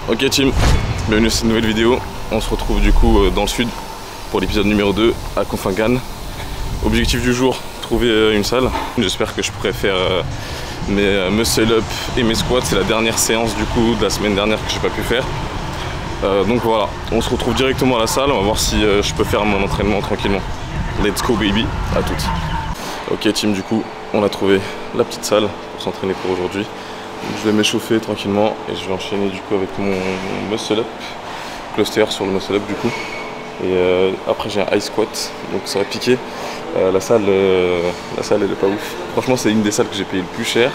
Ok team, bienvenue dans cette nouvelle vidéo. On se retrouve du coup dans le sud pour l'épisode numéro 2 à Koh-Phangan. Objectif du jour, trouver une salle. J'espère que je pourrai faire mes muscle up et mes squats. C'est la dernière séance du coup de la semaine dernière que j'ai pas pu faire. Donc voilà, on se retrouve directement à la salle. On va voir si je peux faire mon entraînement tranquillement. Let's go baby, à toutes. Ok team, du coup on a trouvé la petite salle pour s'entraîner pour aujourd'hui. Je vais m'échauffer tranquillement et je vais enchaîner du coup avec mon muscle up, cluster sur le muscle up du coup. Et après j'ai un high squat, donc ça va piquer. La salle elle est pas ouf. Franchement c'est une des salles que j'ai payé le plus cher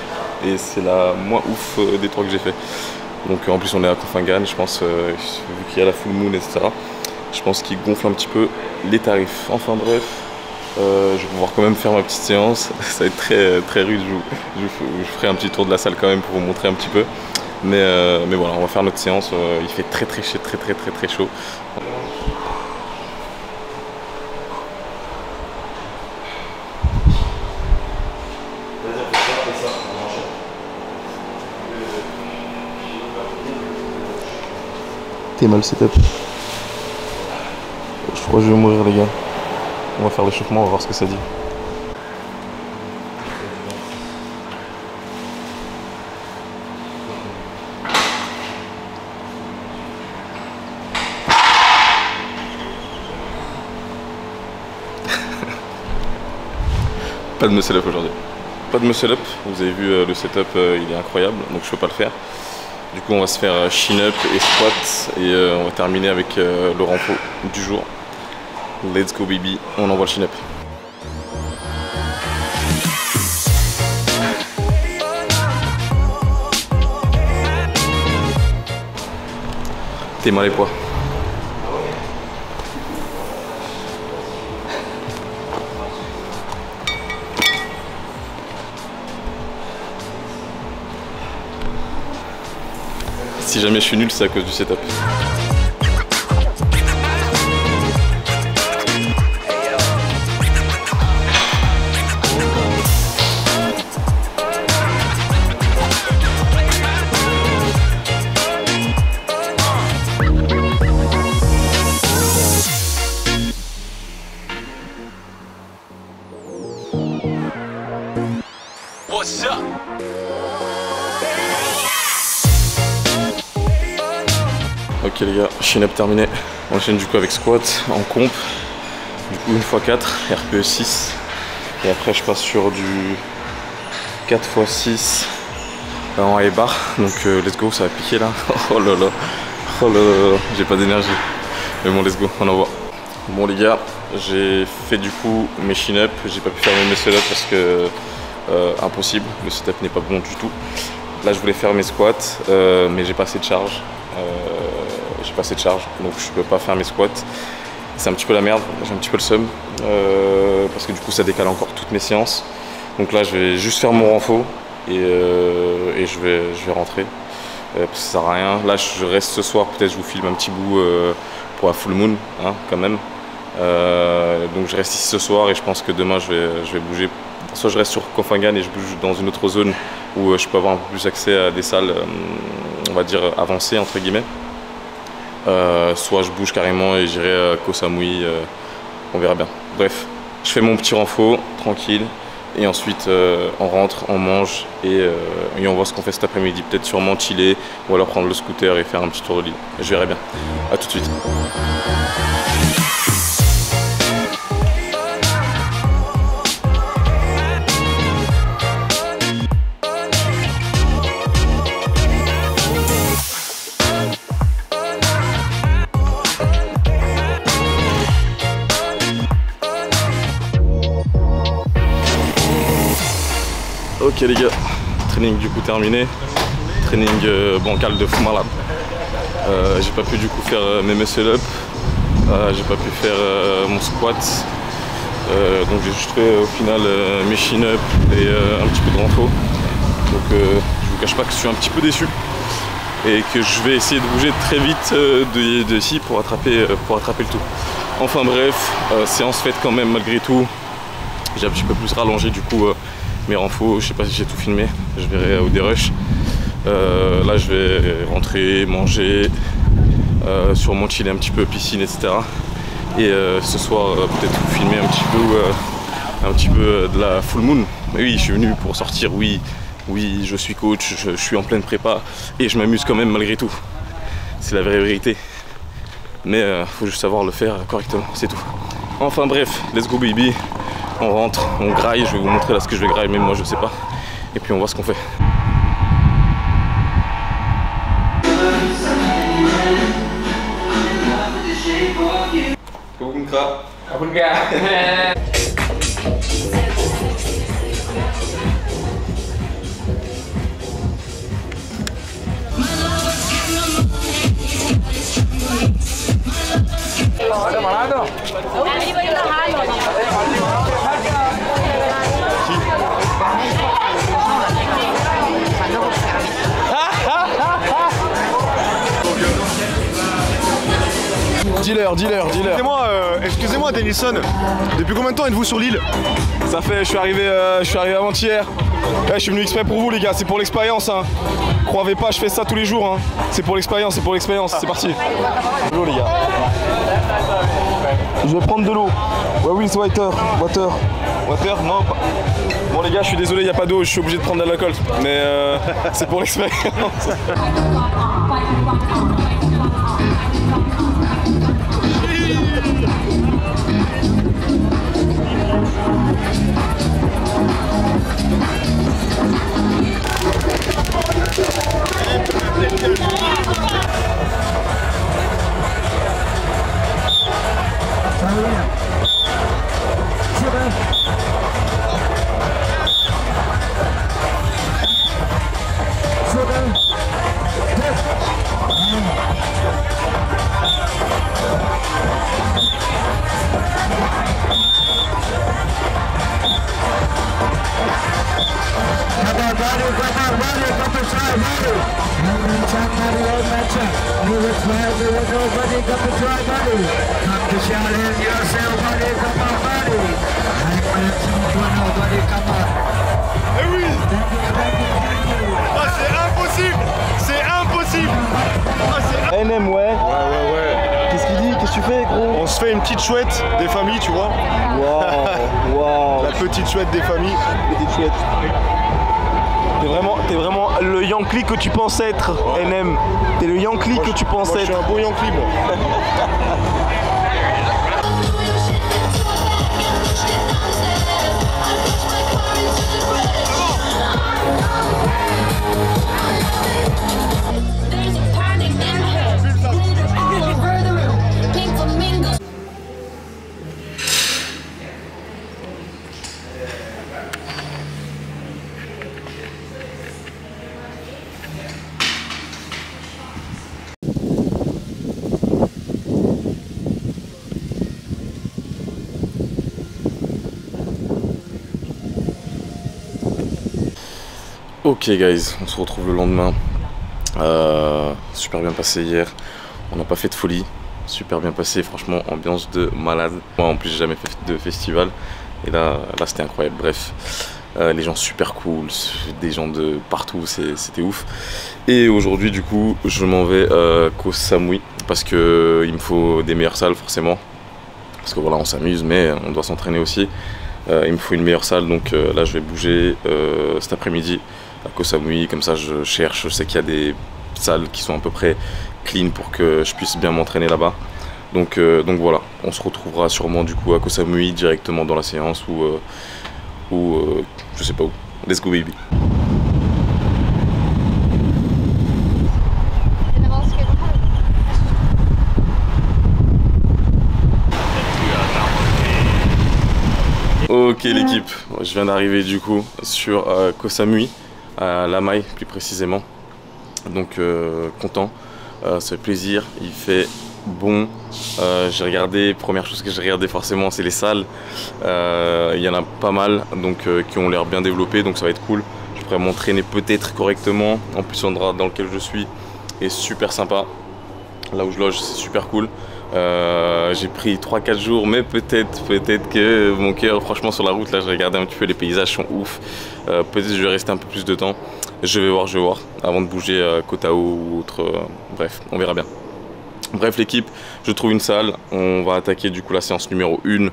et c'est la moins ouf des trois que j'ai fait. Donc en plus on est à Koh-Phangan, je pense, vu qu'il y a la full moon etc. Je pense qu'ils gonflent un petit peu les tarifs. Enfin bref. Je vais pouvoir quand même faire ma petite séance. Ça va être très rude. Je ferai un petit tour de la salle quand même pour vous montrer un petit peu. Mais voilà, on va faire notre séance. Il fait très chaud. T'es mal setup. Je crois que je vais mourir les gars. On va faire l'échauffement, on va voir ce que ça dit. Pas de muscle up aujourd'hui. Pas de muscle up, vous avez vu le setup, il est incroyable, donc je peux pas le faire. Du coup on va se faire chin up et squat et on va terminer avec le renfo du jour. Let's go baby, on envoie le chin up. T'es mal les poids. Si jamais je suis nul, c'est à cause du setup. Ok les gars, chin up terminé. On enchaîne du coup avec squat en comp. Du coup 1x4, RPE 6. Et après je passe sur du 4x6 en high bar. Donc let's go, ça va piquer là. Oh là là, j'ai pas d'énergie. Mais bon let's go, on envoie. Bon les gars, j'ai fait du coup mes chin up. J'ai pas pu faire mes muscle up parce que impossible, le setup n'est pas bon du tout. Là je voulais faire mes squats mais j'ai pas assez de charge. Donc je peux pas faire mes squats. C'est un petit peu la merde, j'ai un petit peu le seum parce que du coup ça décale encore toutes mes séances. Donc là je vais juste faire mon renfo et je vais rentrer parce que ça sert à rien. Là je reste ce soir, peut-être je vous filme un petit bout pour la full moon hein, quand même. Donc je reste ici ce soir et je pense que demain je vais bouger. Soit je reste sur Koh-Phangan et je bouge dans une autre zone où je peux avoir un peu plus accès à des salles, on va dire avancées entre guillemets. Soit je bouge carrément et j'irai à Koh Samui, on verra bien. Bref, je fais mon petit renfo tranquille et ensuite on rentre, on mange et on voit ce qu'on fait cet après-midi. Peut-être sûrement chiller ou alors prendre le scooter et faire un petit tour de l'île. Je verrai bien. A tout de suite. Ok les gars, training du coup terminé, training bancal de fou malade. J'ai pas pu du coup faire mes muscle up, j'ai pas pu faire mon squat, donc j'ai juste fait au final mes chin up et un petit peu de renfo. Donc je vous cache pas que je suis un petit peu déçu et que je vais essayer de bouger très vite de ici pour attraper le tout. Enfin bref, séance faite quand même malgré tout. J'ai un petit peu plus rallongé du coup mes renfos, je sais pas si j'ai tout filmé, je verrai au dérush. Là je vais rentrer, manger, sûrement chiller un petit peu, piscine, etc. Et ce soir peut-être filmer un petit peu de la full moon. Mais oui, je suis venu pour sortir, oui, je suis coach, je suis en pleine prépa et je m'amuse quand même malgré tout. C'est la vraie vérité. Mais faut juste savoir le faire correctement, c'est tout. Enfin bref, let's go baby. On rentre, on graille, je vais vous montrer là ce que je vais grailler, même moi je sais pas. Et puis on voit ce qu'on fait. Dealer. Excusez-moi Denilson, depuis combien de temps êtes-vous sur l'île? Ça fait, je suis arrivé avant-hier. Je suis venu exprès pour vous les gars, c'est pour l'expérience hein. Croyez pas, je fais ça tous les jours hein. C'est pour l'expérience, c'est parti. De l'eau les gars. Je vais prendre de l'eau. Water, non pas. Bon les gars, je suis désolé, il n'y a pas d'eau, je suis obligé de prendre de l'alcool. Mais c'est pour l'expérience. NM ouais. Qu'est-ce qu'il dit? Qu'est-ce que tu fais gros? On se fait une petite chouette des familles, tu vois. Waouh. La petite chouette des familles. Petite chouette. T'es vraiment le Yankee que tu penses être, ouais. NM. T'es le Yankee que tu penses être. Je suis un beau Yankee moi. Ok guys, on se retrouve le lendemain. Super bien passé hier. On n'a pas fait de folie. Super bien passé, franchement, ambiance de malade. Moi en plus j'ai jamais fait de festival. Et là c'était incroyable. Bref, les gens super cool, des gens de partout, c'était ouf. Et aujourd'hui du coup je m'en vais Koh Samui parce que il me faut des meilleures salles forcément. Parce que voilà, on s'amuse mais on doit s'entraîner aussi. Il me faut une meilleure salle, donc là je vais bouger cet après-midi à Koh Samui, comme ça je cherche, je sais qu'il y a des salles qui sont à peu près clean pour que je puisse bien m'entraîner là-bas. Donc voilà, on se retrouvera sûrement du coup à Koh Samui directement dans la séance ou je sais pas où. Let's go baby. Ok l'équipe, je viens d'arriver du coup sur Koh Samui, à Lamai plus précisément. Donc content, ça fait plaisir, il fait bon. J'ai regardé, première chose que j'ai regardé forcément c'est les salles. Il y en a pas mal donc qui ont l'air bien développées, donc ça va être cool. Je pourrais m'entraîner peut-être correctement. En plus l'endroit dans lequel je suis est super sympa. Là où je loge c'est super cool. J'ai pris 3-4 jours mais peut-être que mon cœur, franchement sur la route là j'ai regardé un petit peu, les paysages sont ouf. Peut-être que je vais rester un peu plus de temps. Je vais voir avant de bouger à Kotao ou autre. Bref, on verra bien. Bref l'équipe, je trouve une salle. On va attaquer du coup la séance numéro 1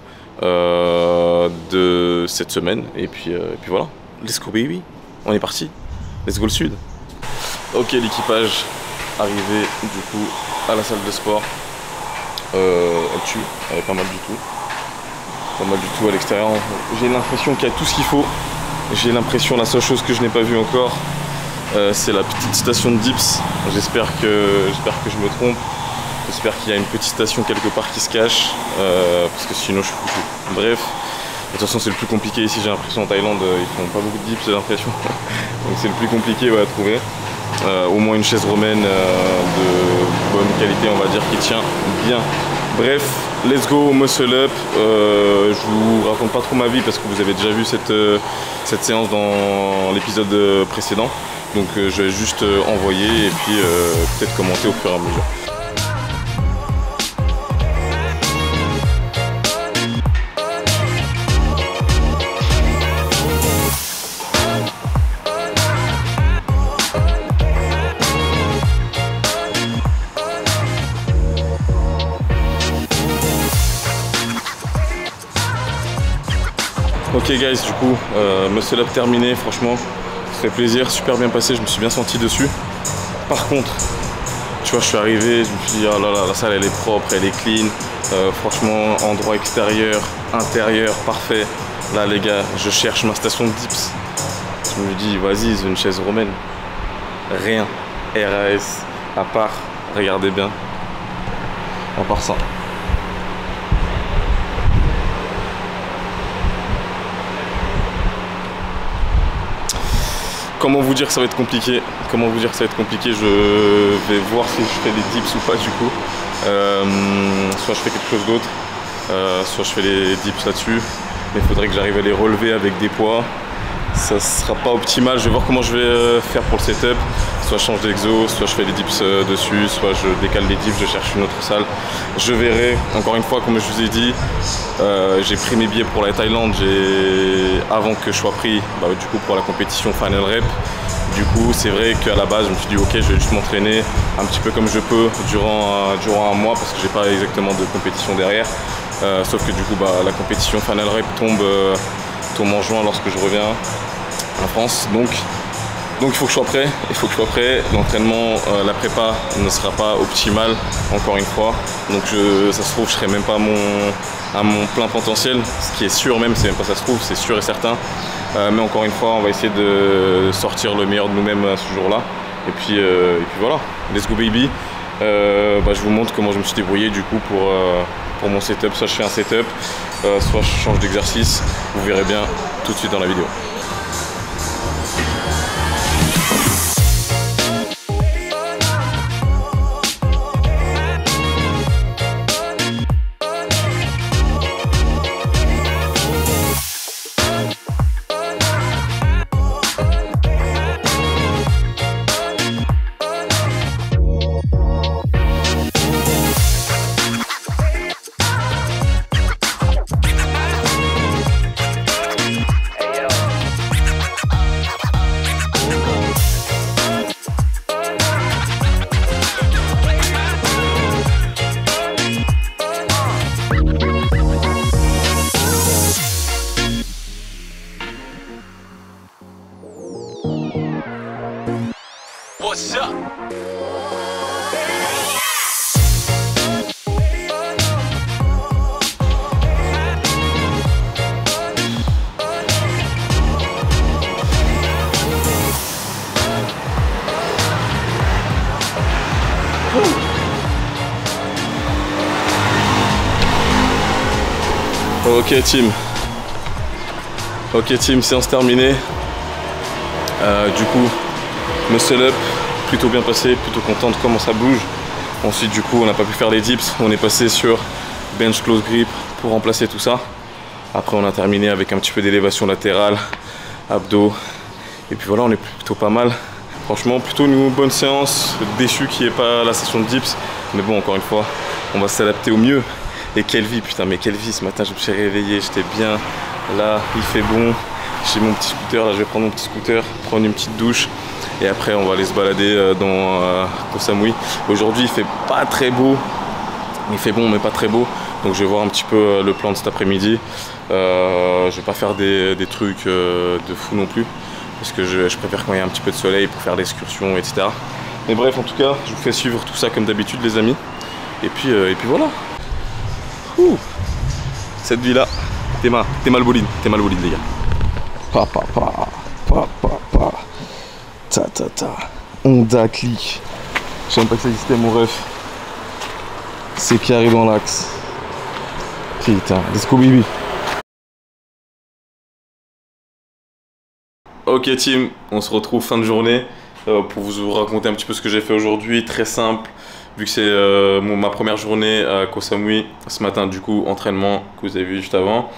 de cette semaine. Et puis voilà, let's go baby, on est parti. Let's go le sud. Ok, l'équipage arrivé du coup à la salle de sport. Elle tue, elle est pas mal du tout. Pas mal du tout à l'extérieur. J'ai l'impression qu'il y a tout ce qu'il faut. J'ai l'impression, la seule chose que je n'ai pas vue encore, c'est la petite station de dips. J'espère que je me trompe. J'espère qu'il y a une petite station quelque part qui se cache. Parce que sinon je suis foutu. Bref. De toute façon c'est le plus compliqué ici, j'ai l'impression en Thaïlande ils font pas beaucoup de dips, j'ai l'impression. Donc c'est le plus compliqué à trouver. Au moins une chaise romaine de bonne qualité on va dire qui tient bien. Bref, let's go muscle up. Je vous raconte pas trop ma vie parce que vous avez déjà vu cette séance dans l'épisode précédent. Donc je vais juste envoyer et puis peut-être commenter au fur et à mesure. Ok guys, du coup, muscle up terminé, franchement, ça fait plaisir, super bien passé, je me suis bien senti dessus. Par contre, tu vois, je suis arrivé, je me suis dit, oh là là, la salle elle est propre, elle est clean, franchement, endroit extérieur, intérieur, parfait. Là les gars, je cherche ma station de dips. Je me dis, vas-y, c'est une chaise romaine. Rien, RAS, à part, regardez bien, à part ça. Comment vous dire que ça va être compliqué? Comment vous dire que ça va être compliqué? Je vais voir si je fais des dips ou pas du coup. Soit je fais quelque chose d'autre, soit je fais les dips là-dessus. Mais il faudrait que j'arrive à les relever avec des poids. Ça sera pas optimal. Je vais voir comment je vais faire pour le setup. Soit je change d'exo, soit je fais les dips dessus, soit je décale les dips, je cherche une autre salle. Je verrai. Encore une fois, comme je vous ai dit, j'ai pris mes billets pour la Thaïlande. Avant que je sois pris du coup pour la compétition Final Rep. Du coup, c'est vrai qu'à la base, je me suis dit ok, je vais juste m'entraîner un petit peu comme je peux durant un mois parce que j'ai pas exactement de compétition derrière. Sauf que du coup, la compétition Final Rep tombe en juin lorsque je reviens en France. Donc il faut que je sois prêt, L'entraînement, la prépa ne sera pas optimale, encore une fois. Donc ça se trouve, je serai même pas à mon plein potentiel, ce qui est sûr même, c'est même pas ça se trouve, c'est sûr et certain. Mais encore une fois, on va essayer de sortir le meilleur de nous-mêmes ce jour-là. Et puis voilà, let's go baby. Je vous montre comment je me suis débrouillé du coup pour mon setup. Soit je fais un setup, soit je change d'exercice. Vous verrez bien tout de suite dans la vidéo. What's up? Ok team, séance terminée. Du coup, muscle up, plutôt bien passé, plutôt content de comment ça bouge. Ensuite du coup on n'a pas pu faire les dips, on est passé sur bench close grip pour remplacer tout ça. Après on a terminé avec un petit peu d'élévation latérale, abdos. Et puis voilà, on est plutôt pas mal. Franchement plutôt une bonne séance, déçu qu'il n'y ait pas la session de dips. Mais bon, encore une fois, on va s'adapter au mieux. Et quelle vie, putain, mais quelle vie, ce matin je me suis réveillé, j'étais bien, là il fait bon, j'ai mon petit scooter, là je vais prendre mon petit scooter, prendre une petite douche, Et après on va aller se balader dans Koh Samui. Aujourd'hui il fait pas très beau, il fait bon mais pas très beau. Donc je vais voir un petit peu le plan de cet après-midi. Je vais pas faire des trucs de fou non plus. Parce que je préfère quand il y a un petit peu de soleil pour faire l'excursion, etc. Mais bref, en tout cas, je vous fais suivre tout ça comme d'habitude les amis. Et puis voilà. Ouh. Cette vie-là, t'es mal bolide les gars. Pa pa pa, pa pa pa, ta ta ta, Honda Click. Je sais même pas que ça existait mon ref. C'est carré dans l'axe. Putain, let's go baby. Ok team, on se retrouve fin de journée pour vous raconter un petit peu ce que j'ai fait aujourd'hui. Très simple, vu que c'est ma première journée à Koh Samui. Ce matin du coup, entraînement que vous avez vu juste avant.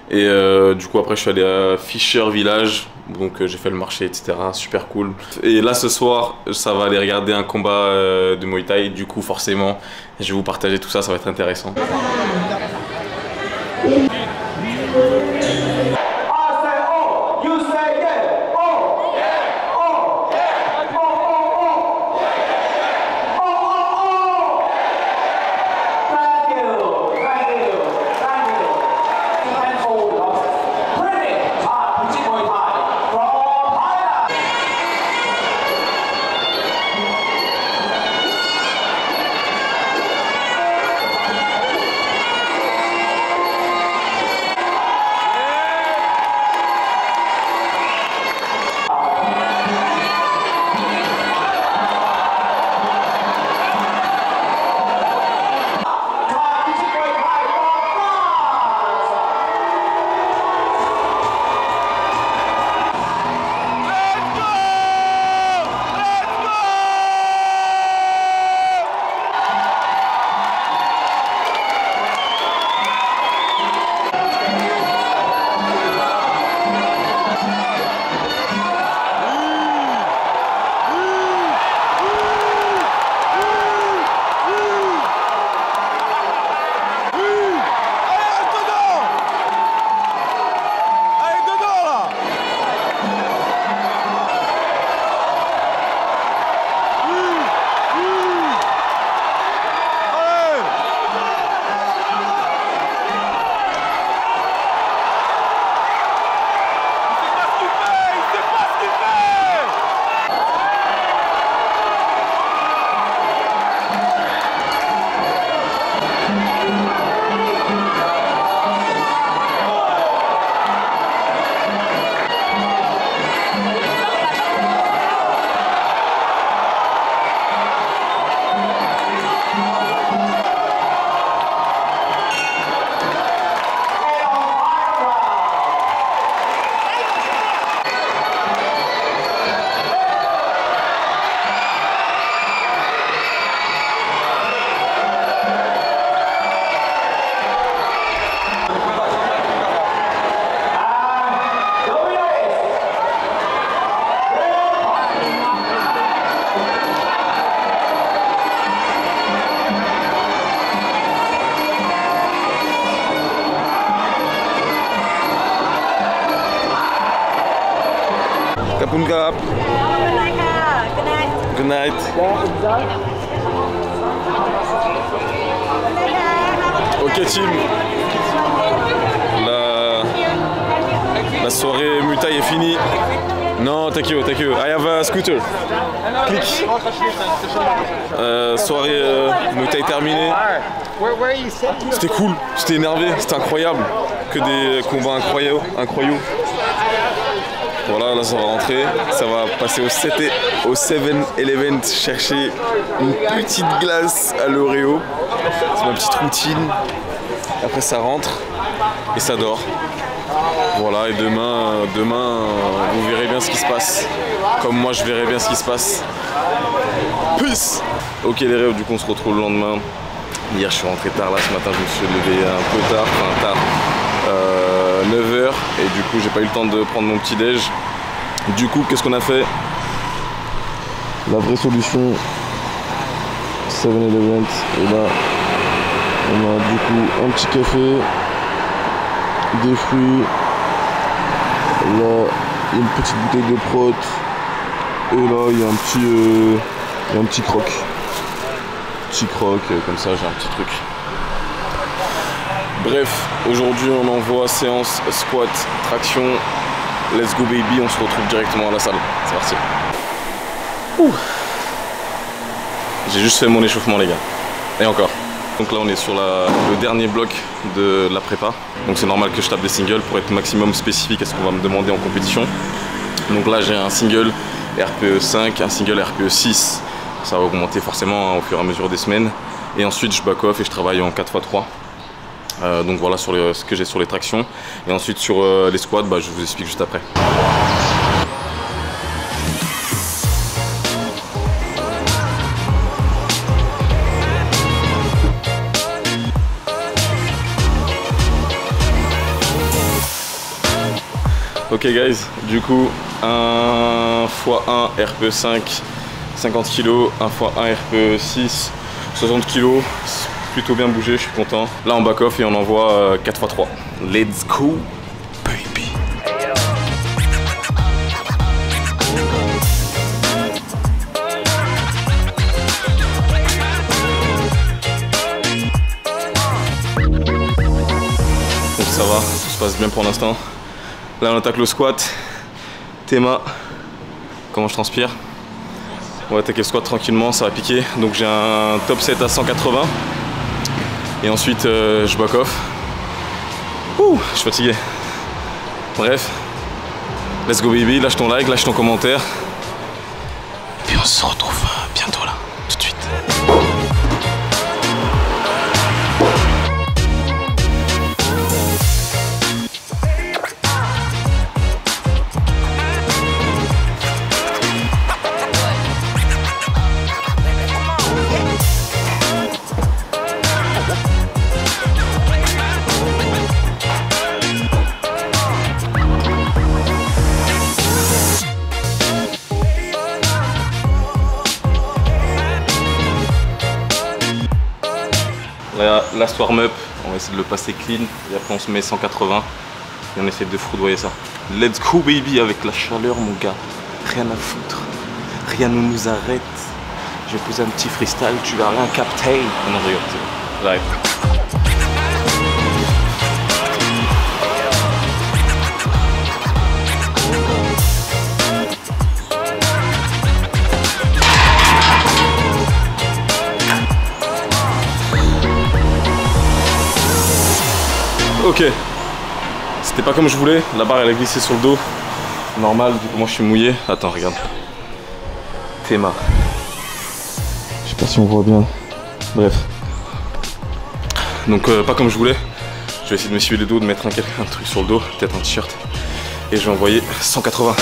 Et du coup après je suis allé à Fisher Village, donc j'ai fait le marché, etc. Super cool. Et là ce soir, ça va aller regarder un combat de Muay Thai. Du coup forcément, je vais vous partager tout ça, ça va être intéressant. Kapungap. Good night. Ok team. La soirée Muay Thai est finie. Non, thank you. I have a scooter. Click. Soirée Muay Thai terminée. C'était cool, j'étais énervé, c'était incroyable. Que des combats incroyables. Voilà, là ça va rentrer, ça va passer au 7-Eleven chercher une petite glace à l'Oreo. C'est ma petite routine. Après ça rentre et ça dort. Voilà, et demain vous verrez bien ce qui se passe. Comme moi je verrai bien ce qui se passe. Peace. Ok les rêves, du coup on se retrouve le lendemain. Hier je suis rentré tard, là ce matin je me suis levé un peu tard, 9h, et du coup j'ai pas eu le temps de prendre mon petit déj. Du coup qu'est-ce qu'on a fait? La vraie solution 7-Eleven, et là on a du coup un petit café, des fruits, là une petite bouteille de prot, Et là il y a un petit croc. Petit croc, comme ça j'ai un petit truc. Bref, aujourd'hui on envoie séance squat, traction. Let's go baby, on se retrouve directement à la salle. C'est parti. Ouh. J'ai juste fait mon échauffement les gars. Et encore. Donc là on est sur le dernier bloc de la prépa. Donc c'est normal que je tape des singles pour être maximum spécifique à ce qu'on va me demander en compétition. Donc là j'ai un single RPE 5, un single RPE 6. Ça va augmenter forcément hein, au fur et à mesure des semaines. Et ensuite je back off et je travaille en 4x3. Donc voilà sur ce que j'ai sur les tractions. Et ensuite sur les squats, bah, je vous explique juste après. Ok guys, du coup 1 x 1 RPE 5, 50 kg, 1 x 1 RPE 6, 60 kg. Plutôt bien bougé, je suis content. Là on back off et on envoie 4x3. Let's go baby. Donc ça va, tout se passe bien pour l'instant. Là on attaque le squat. Théma, comment je transpire? On va attaquer le squat tranquillement, ça va piquer. Donc j'ai un top set à 180. Et ensuite je back off. Ouh, je suis fatigué. Bref, let's go baby, lâche ton like, lâche ton commentaire. Puis on se retrouve bientôt là, tout de suite. Last warm-up, on va essayer de le passer clean et après on se met 180 et on essaie de foudroyer ça. Let's go baby avec la chaleur mon gars, rien à foutre, rien ne nous arrête. Je vais poser un petit freestyle, tu vas rien capter. Non je rigole, c'est bon, j'arrive. Ok, c'était pas comme je voulais, la barre elle a glissé sur le dos, normal, du coup moi je suis mouillé. Attends, regarde, Théma, je sais pas si on voit bien, bref. Donc pas comme je voulais, je vais essayer de me suivre les dos, de mettre un truc sur le dos, peut-être un t-shirt, et je vais envoyer 180.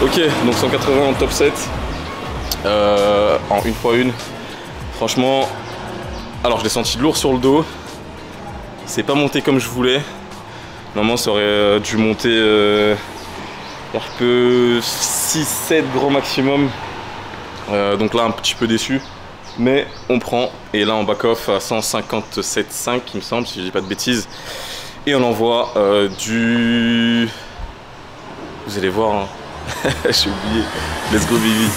Ok, donc 180 en top 7 en 1x1. Franchement, alors je l'ai senti lourd sur le dos. C'est pas monté comme je voulais. Normalement ça aurait dû monter RPE 6-7 grand maximum. Donc là un petit peu déçu. Mais on prend. Et là on back off à 157,5 il me semble, si je dis pas de bêtises. Et on envoie du... Vous allez voir hein. J'ai oublié. Let's go baby.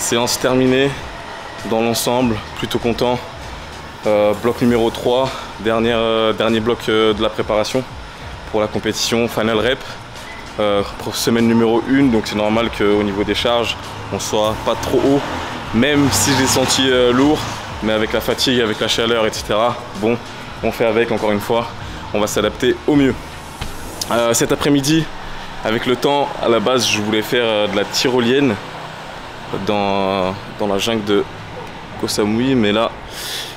Séance terminée dans l'ensemble, plutôt content. Bloc numéro 3, dernier bloc de la préparation pour la compétition, final rep. Semaine numéro 1, donc c'est normal qu'au niveau des charges, on soit pas trop haut, même si j'ai senti lourd, mais avec la fatigue, avec la chaleur, etc. Bon, on fait avec, encore une fois, on va s'adapter au mieux. Cet après-midi, avec le temps, à la base, je voulais faire de la tyrolienne dans la jungle de Koh Samui, mais là,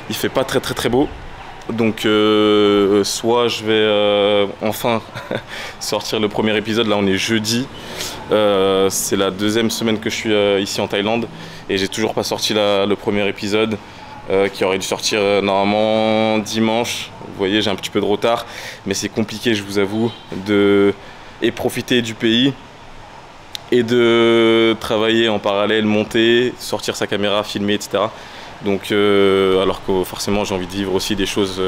il fait pas très beau. Donc soit je vais enfin sortir le premier épisode. Là on est jeudi, c'est la deuxième semaine que je suis ici en Thaïlande et j'ai toujours pas sorti le premier épisode qui aurait dû sortir normalement dimanche. Vous voyez, j'ai un petit peu de retard, mais c'est compliqué, je vous avoue, et profiter du pays et de travailler en parallèle, monter, sortir sa caméra, filmer, etc. Donc, alors que forcément j'ai envie de vivre aussi des choses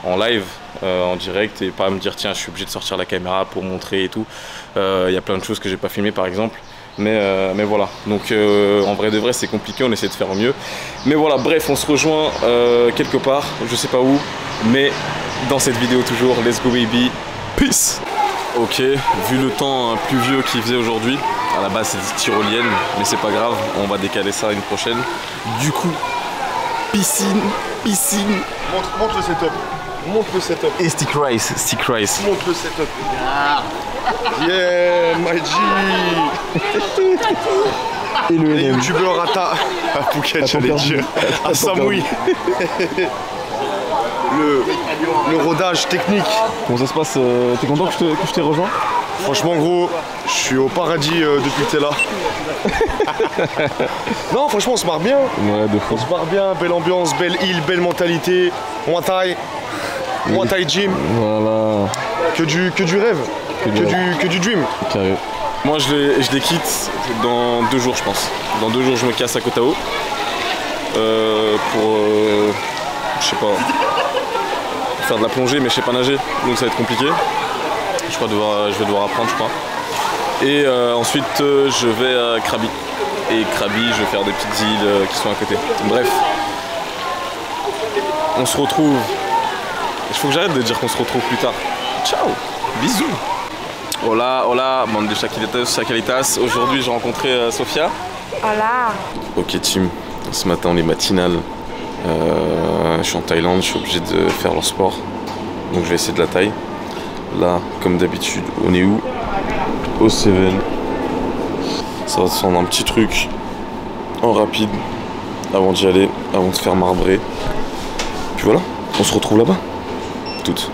en live, en direct, et pas me dire tiens je suis obligé de sortir la caméra pour montrer et tout. Il y a plein de choses que j'ai pas filmées par exemple, mais voilà. Donc en vrai de vrai c'est compliqué, on essaie de faire au mieux. Mais voilà, bref, on se rejoint quelque part, je sais pas où, mais dans cette vidéo toujours. Let's go baby, peace. Ok, vu le temps pluvieux qu'il faisait aujourd'hui, à la base c'est des tyroliennes, mais c'est pas grave, on va décaler ça à une prochaine. Du coup, piscine. Montre le setup. Montre le setup. Et stick rice. Montre le setup. Yeah, my G. Et les youtubeurs à Phuket, j'allais dire. À Samui. Le rodage technique. Comment ça se passe? T'es content que je t'ai rejoint? Franchement gros, je suis au paradis depuis que t'es là. Non franchement on se marre bien. Ouais, de fou. On se marre bien, belle ambiance, belle île, belle mentalité. Muay Thai gym. Voilà. Que du rêve. Que du dream. Carré. Moi je les quitte dans 2 jours je pense. Dans 2 jours je me casse à Koh Tao. Pour je sais pas, faire de la plongée, mais je sais pas nager, donc ça va être compliqué. Je vais devoir apprendre, je crois. Et ensuite, je vais à Krabi. Et Krabi, je vais faire des petites îles qui sont à côté. Bref, on se retrouve. Il faut que j'arrête de dire qu'on se retrouve plus tard. Ciao, bisous. Hola, bande de chacalitas. Aujourd'hui, j'ai rencontré Sophia. Hola. Ok, team. Ce matin, on est matinal. Je suis en Thaïlande, je suis obligé de faire leur sport. Donc, je vais essayer de la taille. Là, comme d'habitude, on est où? Au Seven. Ça va descendre un petit truc en rapide avant d'y aller, avant de se faire marbrer. Puis voilà, on se retrouve là-bas. Toutes.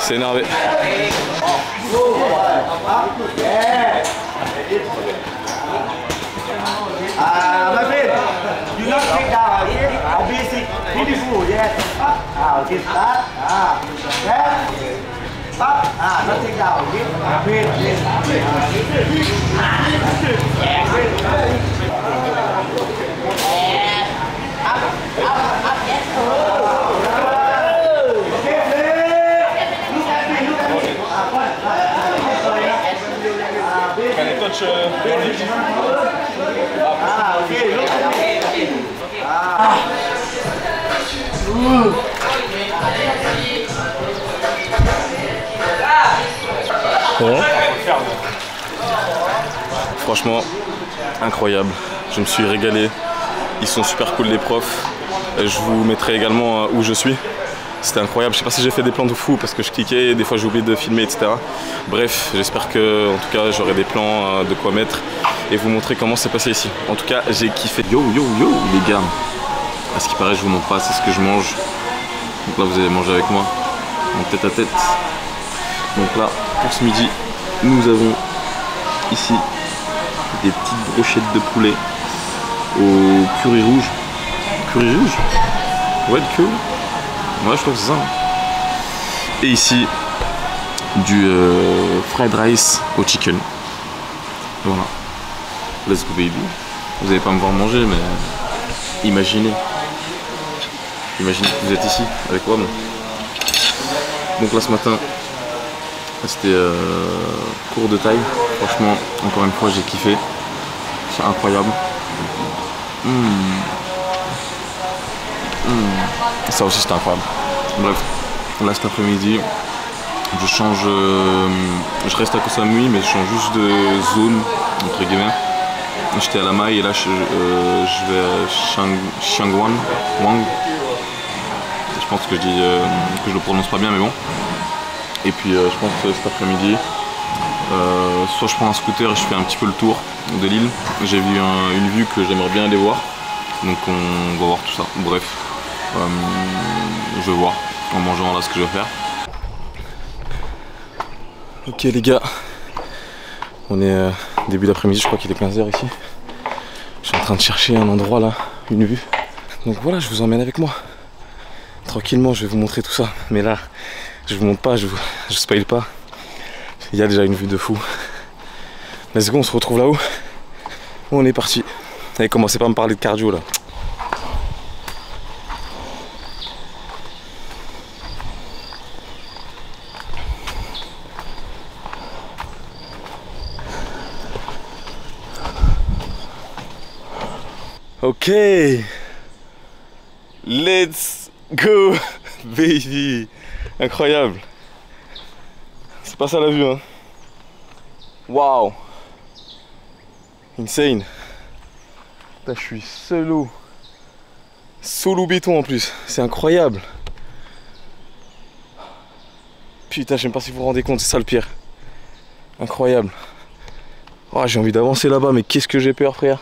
C'est énervé. My friend, you not take down, basic, beautiful, yes. Okay, start. Stop. Not take down, okay? Wait, match Ah, ok, l'autre. Ouais. Franchement, incroyable. Je me suis régalé. Ils sont super cool les profs. Je vous mettrai également où je suis. C'était incroyable. Je sais pas si j'ai fait des plans de fou parce que je cliquais, des fois j'ai oublié de filmer, etc. Bref, j'espère que en tout cas j'aurai des plans de quoi mettre et vous montrer comment c'est passé ici. En tout cas, j'ai kiffé. Yo les gars. À ce qui paraît, je vous montre pas, c'est ce que je mange. Donc là, vous allez manger avec moi en tête à tête. Donc là, pour ce midi, nous avons ici des petites brochettes de poulet au curry rouge. Curry rouge? Ouais, le curry. Ouais, je crois que c'est ça. Et ici, du fried rice au chicken. Voilà. Let's go baby. Vous n'allez pas me voir manger, mais imaginez. Imaginez que vous êtes ici avec moi. Donc là ce matin, c'était court de taille. Franchement, encore une fois, j'ai kiffé. C'est incroyable. Ça aussi c'était incroyable. Bref, là cet après-midi, je change, je reste à Koh Samui mais je change juste de zone entre guillemets. J'étais à la Mai et là je vais à Chiangwang. Je pense que je le prononce pas bien mais bon. Et puis je pense que cet après-midi, soit je prends un scooter et je fais un petit peu le tour de l'île. J'ai vu une vue que j'aimerais bien aller voir. Donc on va voir tout ça. Bref. Je vais voir en mangeant là ce que je vais faire. Ok les gars, on est début d'après-midi, je crois qu'il est 15h ici. Je suis en train de chercher un endroit là, une vue. Donc voilà, je vous emmène avec moi. Tranquillement, je vais vous montrer tout ça. Mais là, je vous montre pas, je spoil pas. Il y a déjà une vue de fou. Let's go, on se retrouve là-haut. On est parti. Allez, commencez pas à me parler de cardio là. Ok, let's go, baby. Incroyable. C'est pas ça la vue, hein. Waouh. Insane. Là, je suis solo béton en plus. C'est incroyable. Putain, je sais même pas si vous vous rendez compte, c'est ça le pire. Incroyable. Oh, j'ai envie d'avancer là-bas, mais qu'est-ce que j'ai peur, frère.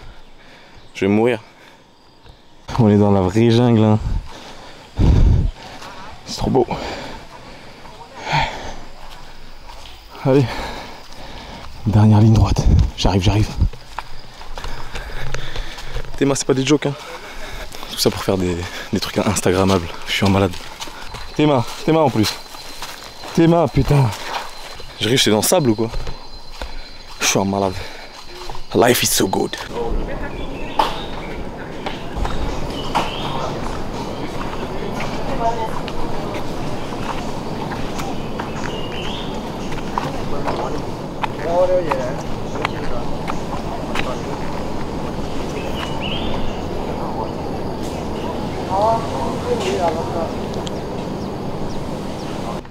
Je vais mourir. On est dans la vraie jungle, hein. C'est trop beau. Allez. Dernière ligne droite. J'arrive. Théma, c'est pas des jokes, hein. Tout ça pour faire des trucs instagrammables. Je suis un malade. Théma en plus. Théma, putain. J'arrive, c'est dans le sable ou quoi? Je suis un malade. Life is so good.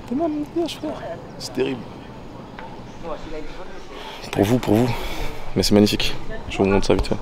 T'es mal, mon frère. C'est terrible. Pour vous. Mais c'est magnifique. Je vous montre ça vite fait.